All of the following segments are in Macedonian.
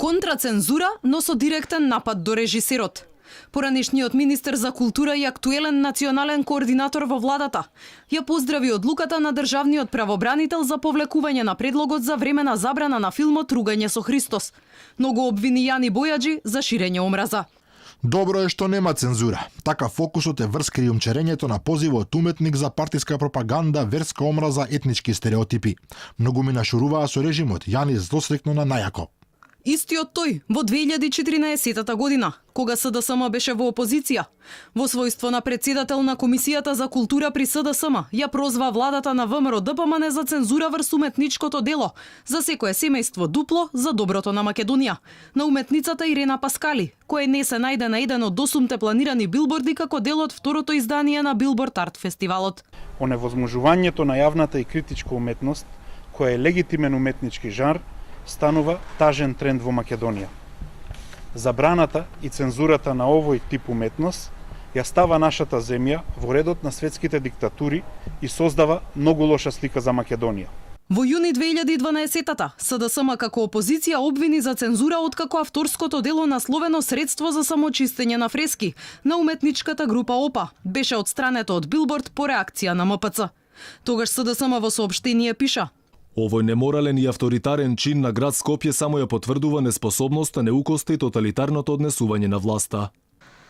Контрацензура, но со директен напад до режисерот. Поранешниот министер за култура и актуелен национален координатор во владата ја поздрави одлуката на државниот правобранител за повлекување на предлогот за времена забрана на филмот Ругање со Христос, но го обвини Јани Бојаджи за ширење омраза. Добро е што нема цензура. Така фокусот е врз криумчарењето на позивот уметник за партиска пропаганда, верска омраза, етнички стереотипи. Многу ми нашуруваа со режимот, Јани злосрекно на најако. Истиот тој во 2014 година, кога СДСМ беше во опозиција, во својство на председател на Комисијата за култура при СДСМ, ја прозва владата на ВМРО ДПМН за цензура врз уметничкото дело, за секое семејство дупло за доброто на Македонија, на уметницата Ирена Паскали, кој не се најде на еден од 8 планирани билборди како дел од второто издание на Билборд Арт фестивалот. Оневозможувањето на јавната и критичка уметност, која е легитимен уметнички жанр, станува тажен тренд во Македонија. Забраната и цензурата на овој тип уметност ја става нашата земја во редот на светските диктатури и создава многу лоша слика за Македонија. Во јуни 2012-та, СДСМ како опозиција обвини за цензура откако авторското дело насловено Средство за самочистење на фрески на уметничката група ОПА беше отстрането од Билборд по реакција на МПЦ. Тогаш СДСМ во соопштение пиша: Овој неморален и авторитарен чин на град Скопје само ја потврдува неспособноста, неукоста и тоталитарното однесување на власта.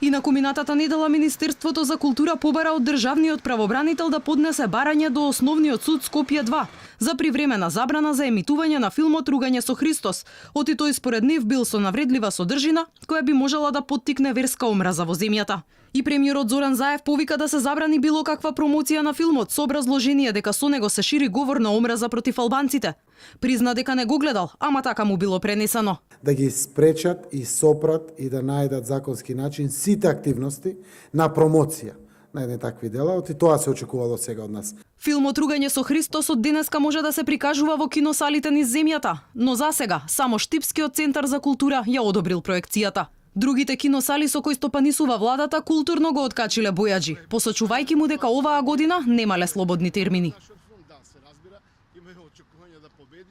И на куминатата недела Министерството за култура побара од државниот правобранител да поднесе барање до Основниот суд Скопје 2 за привремена забрана за емитување на филмот Ругање со Христос, оти тој според нив бил со навредлива содржина која би можела да поттикне верска омраза во земјата. И премиерот Зоран Заев повика да се забрани било каква промоција на филмот со образложение дека со него се шири говор на омраза против албанците. Призна дека не го гледал, ама така му било пренесено. Да ги спречат и сопрат и да најдат законски начин сите активности на промоција на едни такви дела, и тоа се очекувало сега од нас. Филмот Ругање со Христос од денеска може да се прикажува во киносалите низ земјата, но за сега само Штипскиот центар за култура ја одобрил проекцијата. Другите киносали со кои стопанисува владата културно го откачиле Бојаджи, посочувајќи му дека оваа година немале слободни термини.